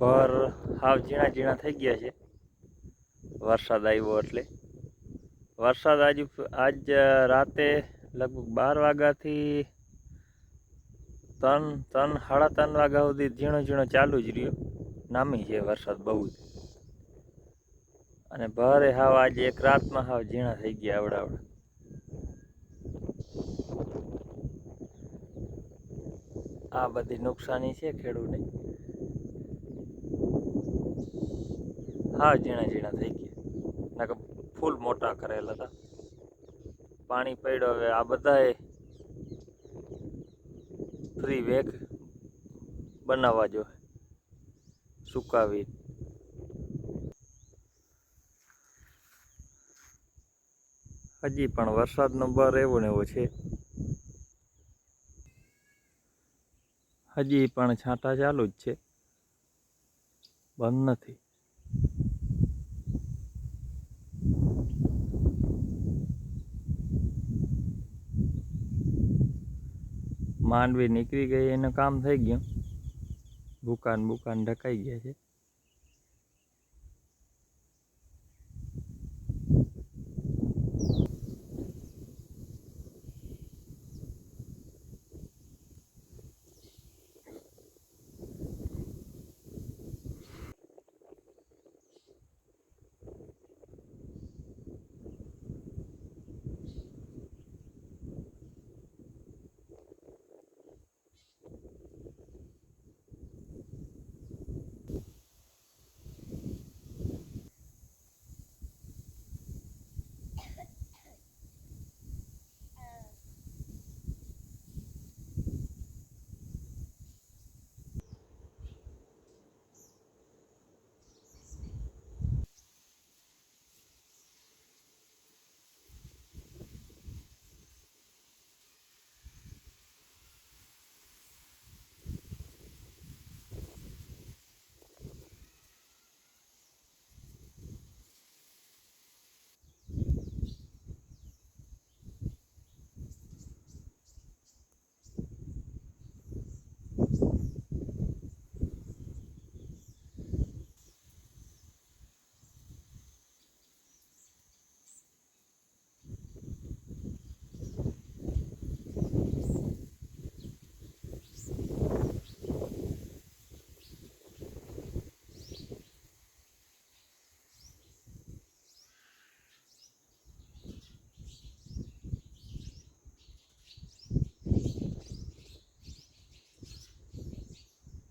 ભર હાવ ઝીણા ઝીણા થઈ ગયા છે વરસાદ આવ્યો એટલે. વરસાદ આજ રાતે લગભગ 12 વાગ્યાથી 3 સાડા 3 વાગ્યા સુધી ઝીણો ઝીણો ચાલુ જ રહ્યો. નામી છે વરસાદ બહુ જ. અને ભારે હાવ આજે એક રાતમાં હાવ ઝીણા થઈ ગયા આવડાવડા. આ બધી નુકસાની છે ખેડૂતને. હાવ ઝીણા ઝીણા થઈ ગયા. નકર ફૂલ મોટા કરેલા હતા. પાણી પડ્યો હવે આ બધાએ ફ્રી વેગ બનાવવા જોઈએ સુકાવી. હજી પણ વરસાદનો બર એવો ને એવો છે. હજી પણ છાંટા ચાલુ જ છે, બંધ નથી. માંડવી નીકળી ગઈ, એનું કામ થઈ ગયું. બુકાન ઢકાઈ ગયા છે.